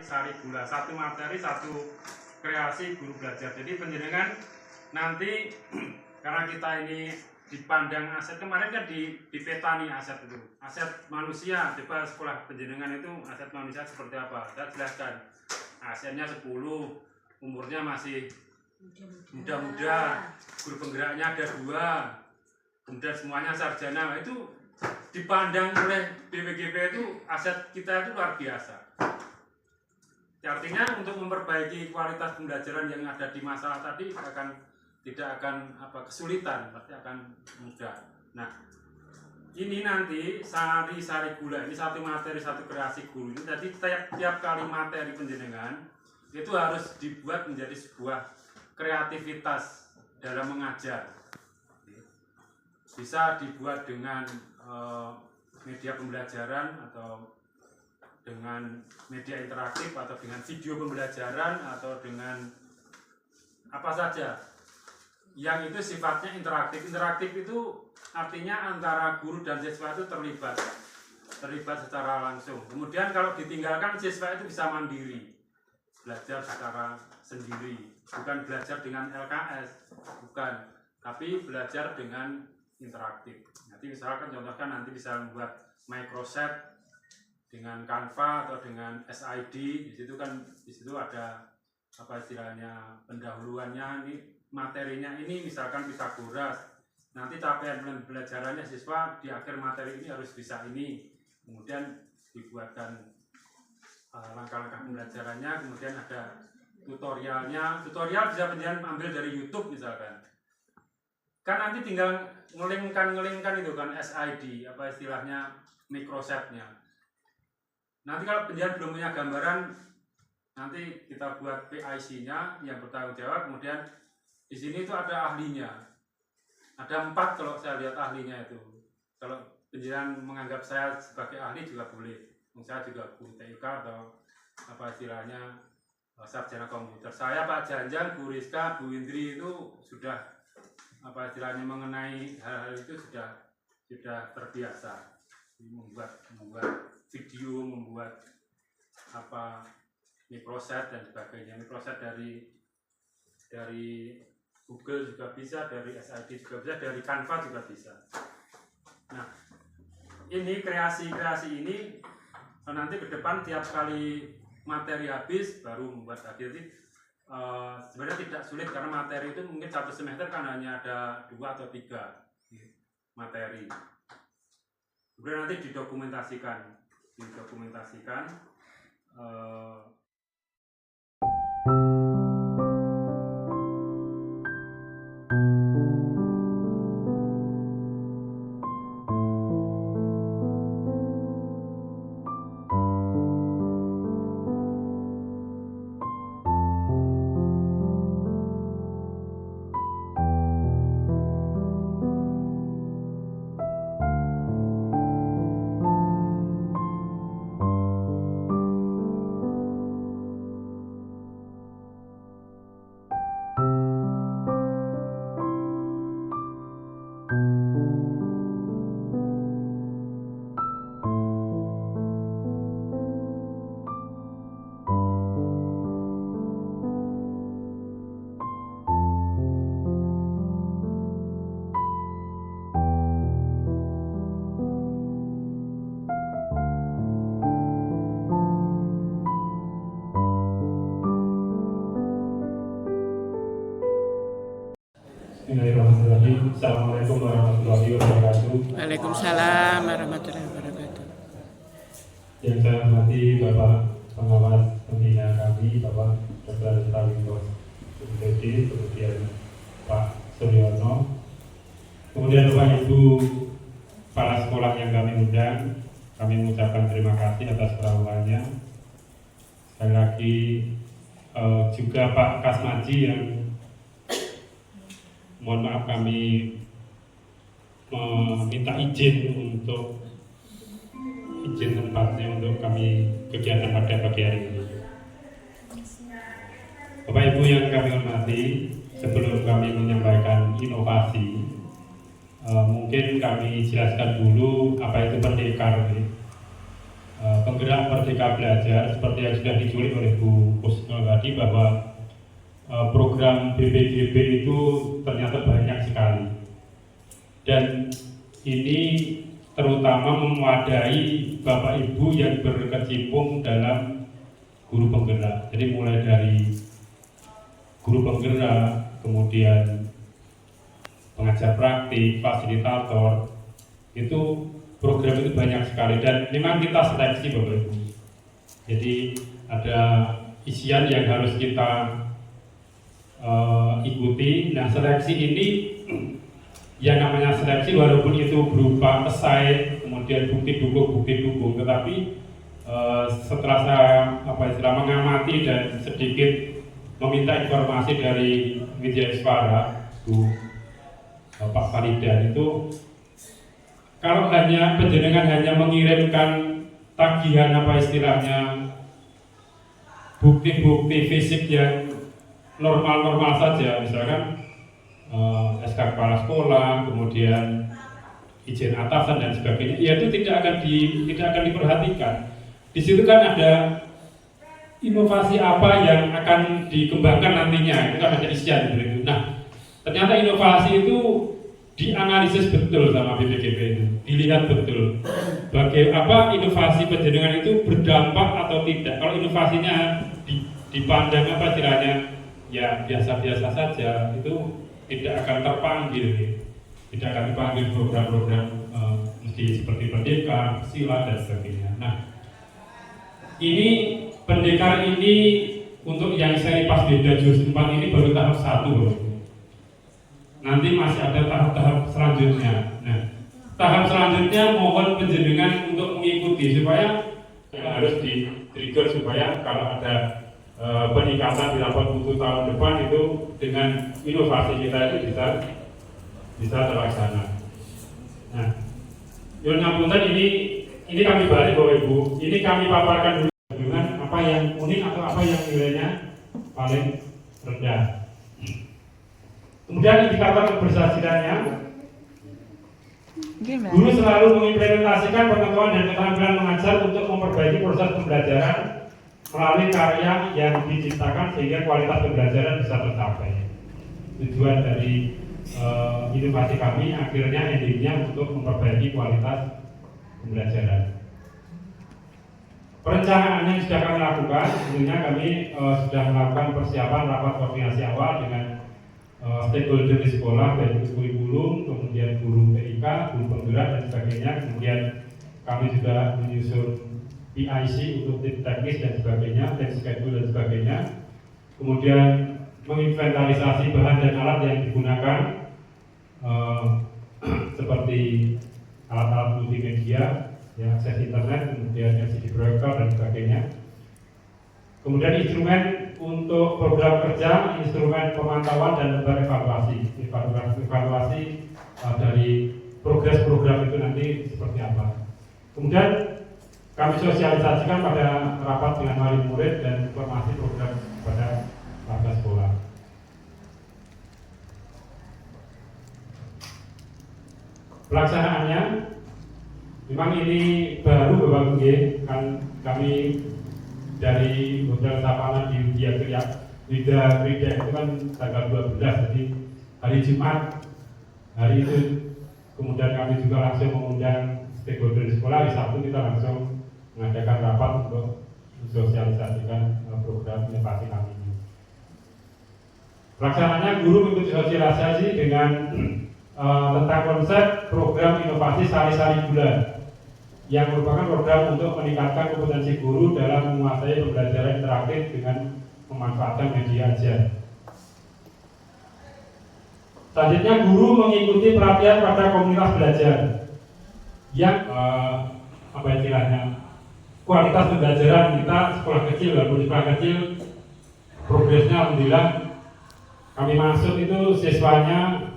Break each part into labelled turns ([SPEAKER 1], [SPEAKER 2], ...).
[SPEAKER 1] Sari Gula, satu materi, satu kreasi guru belajar. Jadi penjenengan nanti karena kita ini dipandang aset, kemarin kan di petani aset itu, aset manusia. Coba sekolah penjenengan itu aset manusia seperti apa? Saya jelaskan. Asetnya 10, umurnya masih muda-muda, guru penggeraknya ada 2, kemudian semuanya sarjana. Itu dipandang oleh BPGP itu aset kita itu luar biasa. Artinya untuk memperbaiki kualitas pembelajaran yang ada di masalah tadi tidak akan kesulitan, pasti akan mudah. Nah, ini nanti sari gula ini satu materi satu kreasi guru ini. Jadi tiap kali materi penjenengan itu harus dibuat menjadi sebuah kreativitas dalam mengajar. Bisa dibuat dengan media pembelajaran atau dengan media interaktif atau dengan video pembelajaran atau dengan apa saja yang itu sifatnya interaktif. Interaktif itu artinya antara guru dan siswa itu terlibat secara langsung. Kemudian kalau ditinggalkan, siswa itu bisa mandiri, belajar secara sendiri, bukan belajar dengan LKS, bukan, tapi belajar dengan interaktif. Nanti misalkan contohkan nanti bisa membuat microset dengan Canva atau dengan SID. Di situ ada apa istilahnya pendahuluannya, ini materinya ini misalkan Pythagoras. Nanti capaian pembelajarannya siswa di akhir materi ini harus bisa ini. Kemudian dibuatkan langkah-langkah pembelajarannya, kemudian ada tutorialnya. Tutorial bisa penjenengan ambil dari YouTube misalkan. Kan nanti tinggal ngelingkan itu kan SID, apa istilahnya microsetnya. Nanti kalau penjenengan belum punya gambaran, nanti kita buat PIC-nya yang bertanggung jawab. Kemudian di sini itu ada ahlinya, ada 4 kalau saya lihat ahlinya itu. Kalau penjenengan menganggap saya sebagai ahli juga boleh. Saya juga guru TIK atau apa istilahnya sarjana komputer. Saya Pak Janjang, Bu Rizka, Bu Indri itu sudah apa istilahnya mengenai hal-hal itu sudah terbiasa membuat video, membuat apa microset dan sebagainya. Microset dari Google juga bisa, dari SID juga bisa, dari Canva juga bisa. Nah, ini kreasi ini nanti ke depan tiap kali materi habis baru membuat lagi. Jadi sebenarnya tidak sulit karena materi itu mungkin 1 semester kan hanya ada 2 atau 3 materi. Kemudian nanti didokumentasikan. Bismillahirrahmanirrahim. Assalamualaikum warahmatullahi wabarakatuh.
[SPEAKER 2] Waalaikumsalam warahmatullahi wabarakatuh.
[SPEAKER 1] Yang saya hormati Bapak Pengawas Pembina kami, Bapak Dr. Tawintos Subdedi, kemudian Pak Suryono, kemudian Bapak Ibu para sekolah yang kami undang, kami mengucapkan terima kasih atas kerawaannya. Sekali lagi juga Pak Kasmaji yang mohon maaf kami meminta izin tempatnya untuk kami kegiatan pada pagi hari ini. Bapak Ibu yang kami hormati, sebelum kami menyampaikan inovasi, mungkin kami jelaskan dulu apa itu pendidikan
[SPEAKER 3] penggerak Merdeka Belajar seperti yang sudah diculik oleh Bu Kusno tadi, bahwa program BPGB itu ternyata banyak sekali, dan ini terutama memadai Bapak Ibu yang berkecimpung dalam guru penggerak. Jadi mulai dari guru penggerak, kemudian pengajar praktik, fasilitator, itu program itu banyak sekali, dan memang kita seleksi Bapak Ibu. Jadi ada isian yang harus kita ikuti. Nah, seleksi ini yang namanya seleksi, walaupun itu berupa esai, kemudian bukti dukung, tetapi setelah saya mengamati dan sedikit meminta informasi dari Widya Iswara, Bu Pak Faridan, itu kalau hanya penjenengan hanya mengirimkan tagihan istilahnya bukti-bukti fisik yang normal-normal saja, misalkan SK kepala sekolah, kemudian izin atasan dan sebagainya, ya itu tidak akan diperhatikan. Di situ kan ada inovasi apa yang akan dikembangkan nantinya, itu kan ada isian begitu. Nah, ternyata inovasi itu dianalisis betul sama BPGB itu, dilihat betul bagaimana inovasi penjenengan itu berdampak atau tidak. Kalau inovasinya dipandang istilahnya ya biasa-biasa saja, itu tidak akan terpanggil, tidak akan dipanggil program-program mesti seperti Merdeka, Sila dan sebagainya. Nah, ini pendekar ini untuk yang seri Pasbida Juz 4 ini baru tahap 1. Nanti masih ada tahap-tahap selanjutnya. Nah, tahap selanjutnya mohon penjenengan untuk mengikuti supaya harus di-trigger supaya kalau ada peningkatan di rapat mutu tahun depan itu dengan inovasi kita itu bisa terlaksana. Nah, Yun Ngapunten, ini kami balik Bapak Ibu, ini kami paparkan dulu dengan apa yang unik atau apa yang nilainya paling rendah. Kemudian indikator keberhasilannya, guru selalu mengimplementasikan pengetahuan dan keterampilan mengajar untuk memperbaiki proses pembelajaran melalui karya yang diciptakan sehingga kualitas pembelajaran bisa tercapai. Tujuan dari inovasi kami akhirnya endingnya untuk memperbaiki kualitas pembelajaran. Perencanaan yang sudah kami lakukan, tentunya kami sudah melakukan persiapan rapat koordinasi awal dengan stakeholder di sekolah, baik kurikulum, kemudian guru TIK, guru penggerak dan sebagainya. Kemudian kami juga menyusun PIC untuk tim teknis dan sebagainya, tim schedule dan sebagainya. Kemudian menginventarisasi bahan dan alat yang digunakan seperti alat-alat multimedia, ya, akses internet, kemudian LCD proyektor dan sebagainya. Kemudian instrumen untuk program kerja, instrumen pemantauan dan lembar evaluasi dari progres program itu nanti seperti apa. Kemudian kami sosialisasikan pada rapat dengan wali murid dan informasi program pada warga sekolah. Pelaksanaannya, memang ini baru Bapak Ibu, kan kami dari Hotel Sapana di Widya Krida itu kan tanggal 12, jadi hari Jumat hari itu. Kemudian kami juga langsung mengundang stakeholder di sekolah. Di Sabtu kita langsung mengadakan rapat untuk mensosialisasikan program inovasi kami ini. Pelaksanaannya, guru mengikuti sosialisasi dengan tentang konsep program inovasi sari-sari bulan yang merupakan program untuk meningkatkan kompetensi guru dalam menguasai pembelajaran interaktif dengan memanfaatkan media ajar. Selanjutnya, guru mengikuti pelatihan pada komunitas belajar yang istilahnya kualitas pembelajaran kita sekolah kecil, walaupun sekolah kecil progresnya alhamdulillah kami masuk itu siswanya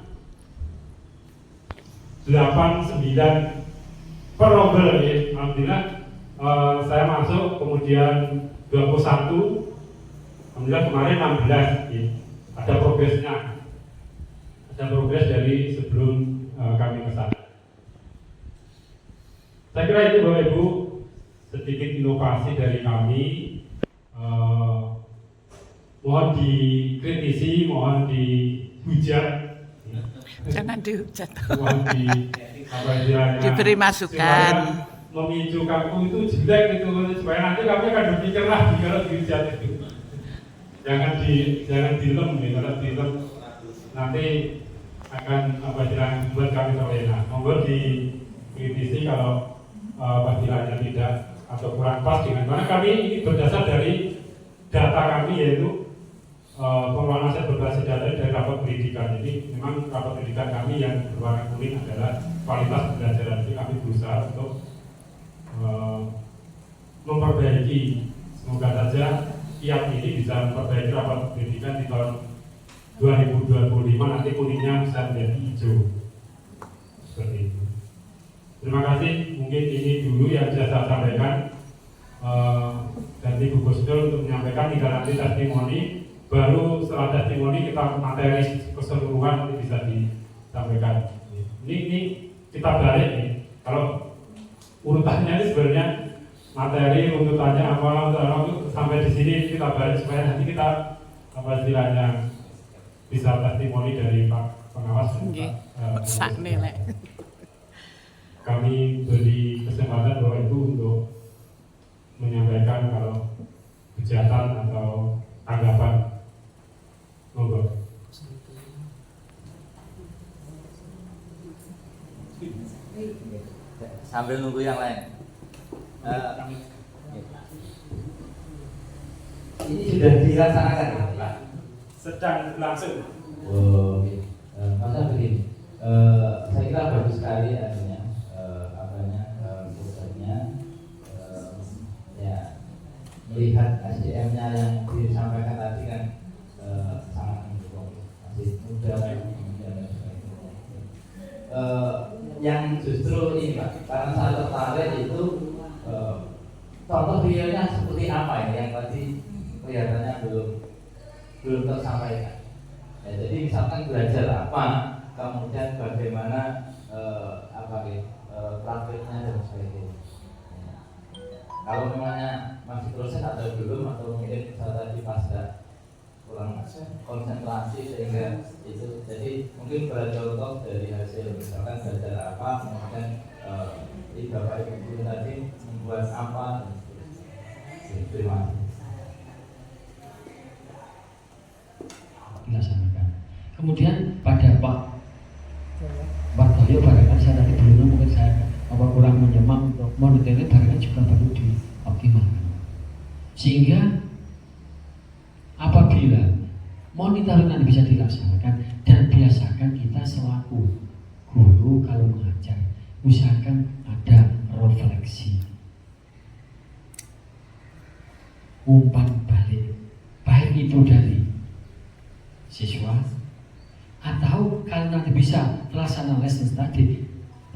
[SPEAKER 3] 8, 9 per rombel, ya. Alhamdulillah saya masuk, kemudian 21, alhamdulillah kemarin 16, ya. Ada progresnya, ada progres dari sebelum kami ke sana. Saya kira itu Bapak Ibu sedikit inovasi dari kami. Mohon dikritisi, mohon dihujat.
[SPEAKER 2] Jangan dihujat.
[SPEAKER 3] Mohon
[SPEAKER 2] Diberi masukan.
[SPEAKER 3] Memicu kamu itu jelek gitu, supaya nanti kami akan berpikir lagi kalau dihujat itu. Jangan dilem nih, kalau dilem nanti akan buat kami terlena. Monggo dikritisi kalau apabila tidak atau kurang pas dengan mana. Kami ini berdasar dari data kami, yaitu pengelolaan aset berbasis data dari rapat pendidikan. Jadi memang rapat pendidikan kami yang berwarna kuning adalah kualitas pembelajaran. Jadi kami berusaha untuk memperbaiki. Semoga saja IAP ini bisa memperbaiki rapat pendidikan di tahun 2025, nanti kuningnya bisa menjadi hijau. Seperti itu. Terima kasih, mungkin ini dulu yang bisa saya sampaikan. Dan Ibu Gusdul untuk menyampaikan, tinggal nanti testimoni. Baru setelah testimoni kita materi keseluruhan nanti bisa disampaikan. Ini kita balik nih. Kalau urutannya ini sebenarnya materi runtutannya apa sampai di sini kita balik supaya nanti kita istilahnya bisa testimoni dari Pak Pengawas. Kami beri kesempatan bahwa itu untuk menyampaikan kalau kejahatan atau tanggapan. Monggo.
[SPEAKER 4] Sambil nunggu yang lain. Ini sudah dilaksanakan ya, Pak?
[SPEAKER 1] Sedang langsung.
[SPEAKER 4] Oh, masa begini. Saya kira bagus sekali artinya prosesnya, ya melihat SDM-nya yang disampaikan tadi kan sangat mendukung, masih muda dan sebagainya. Yang justru ini Pak, karena saya tertarik itu contoh videonya seperti apa ini yang tadi kelihatannya belum tersampaikan. Ya, jadi misalkan belajar apa, kemudian bagaimana praktiknya dan sebagainya. Ya. Kalau memangnya masih proses atau belum, atau mungkin saya tadi pasca kurang konsentrasi sehingga itu, jadi mungkin bercontoh dari hasil misalkan belajar apa, kemudian di Bapak Ibu tadi membuat apa. Terima kasih.
[SPEAKER 5] Dilaksanakan. Kemudian pada Pak Doyo barangkali saya tadi belum, mungkin saya kurang menyemak untuk monitoring, barangkali juga perlu dioptimalkan. Sehingga apabila monitoring nanti bisa dilaksanakan dan biasakan kita selaku guru kalau mengajar, usahakan ada refleksi, umpan balik, baik itu dari siswa atau kalau nanti bisa pelaksana lesson tadi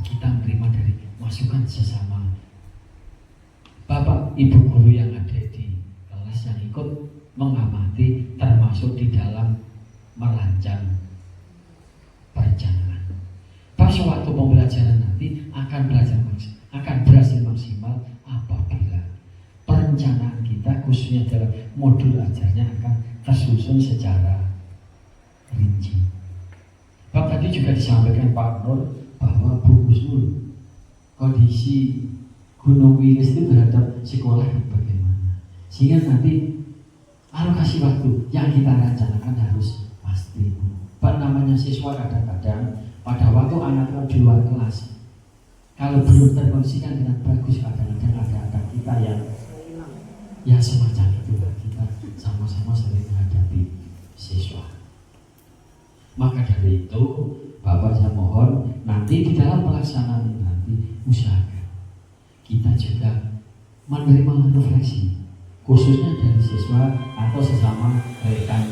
[SPEAKER 5] kita menerima dari masukan sesama Bapak Ibu guru yang ada di kelas yang ikut mengamati, termasuk di dalam merancang perencanaan. Pas waktu pembelajaran nanti akan berhasil maksimal apabila perencanaan kita khususnya dalam modul ajarnya akan tersusun secara rinci. Pak tadi juga disampaikan Pak Nur bahwa Bu Gusnul kondisi Gunung Wilis itu terhadap sekolah bagaimana, sehingga nanti alokasi waktu yang kita rencanakan harus pasti. Pak namanya siswa kadang-kadang pada waktu anak di luar kelas kalau belum terkondisikan dengan bagus, kadang-kadang ada kita yang semacam itu, kita sama-sama sering menghadapi siswa. Maka dari itu Bapak saya mohon nanti di dalam pelaksanaan nanti usahakan kita juga menerima refleksi khususnya dari siswa atau sesama rekan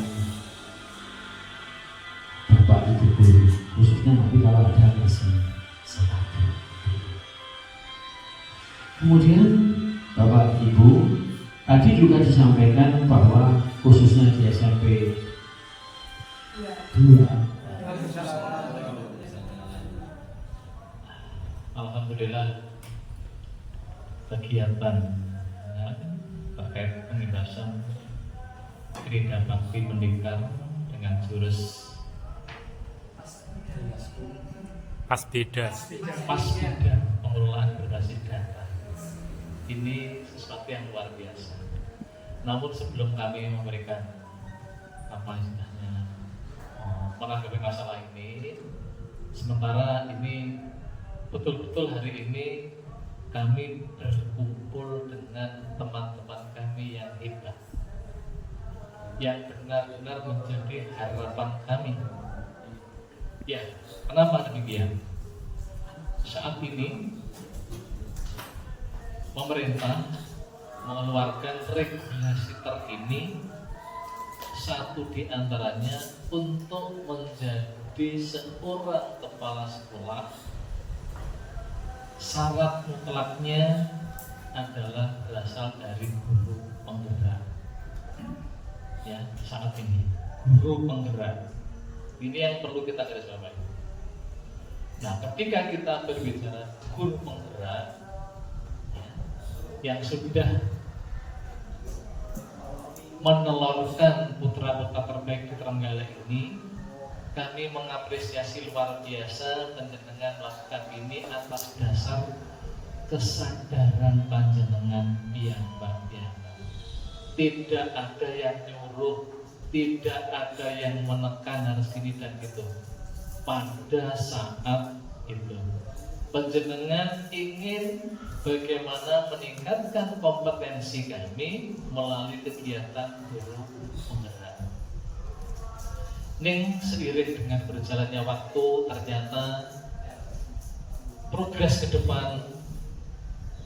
[SPEAKER 5] Bapak Ibu guru, khususnya nanti kalau ada lesson seperti. Kemudian Bapak Ibu tadi juga disampaikan bahwa khususnya di SMP 2. Alhamdulillah kegiatan
[SPEAKER 6] terkait pembebasan Krida Bakti Pendekar dengan jurus
[SPEAKER 1] Pasbeda.
[SPEAKER 6] Pasbeda, pengelolaan berbasis data. Ini sesuatu yang luar biasa. Namun sebelum kami memberikan apa istilahnya menanggapi masalah ini, sementara ini betul-betul hari ini kami berkumpul dengan teman-teman kami yang hebat, yang benar-benar menjadi harapan kami. Ya, kenapa demikian? Saat ini pemerintah mengeluarkan regulasi terkini, satu di antaranya untuk menjadi seorang kepala sekolah syarat mutlaknya adalah berasal dari guru penggerak. Ya, saat ini guru penggerak ini yang perlu kita garisbawahi. Nah, ketika kita berbicara guru penggerak yang sudah menelurkan putra-putra terbaik di Trenggalek ini, kami mengapresiasi luar biasa panjenengan melakukan ini atas dasar kesadaran panjenengan piyambak-piyambak. Tidak ada yang nyuruh, tidak ada yang menekan harus gini dan gitu. Pada saat itu panjenengan ingin bagaimana meningkatkan kompetensi kami melalui kegiatan guru penggerak. Ning seiring dengan berjalannya waktu, ternyata progres ke depan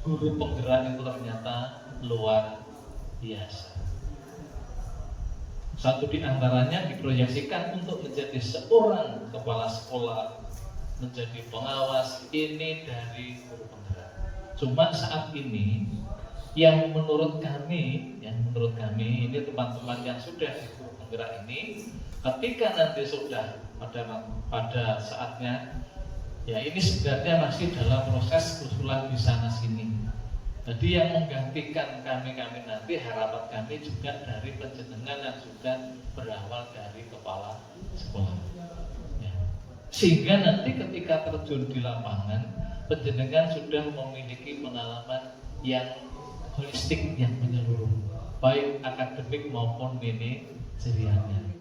[SPEAKER 6] guru penggerak itu ternyata luar biasa. Satu di antaranya diproyeksikan untuk menjadi seorang kepala sekolah, menjadi pengawas ini dari guru penggerak. Cuma saat ini yang menurut kami ini teman-teman yang sudah di guru penggerak ini, ketika nanti sudah pada saatnya, ya ini sebenarnya masih dalam proses usulan di sana sini. Jadi yang menggantikan kami nanti, harapan kami juga dari panjenengan yang sudah berawal dari kepala sekolah. Ya. Sehingga nanti ketika terjun di lapangan, panjenengan sudah memiliki pengalaman yang holistik, yang menyeluruh, baik akademik maupun manajerialnya.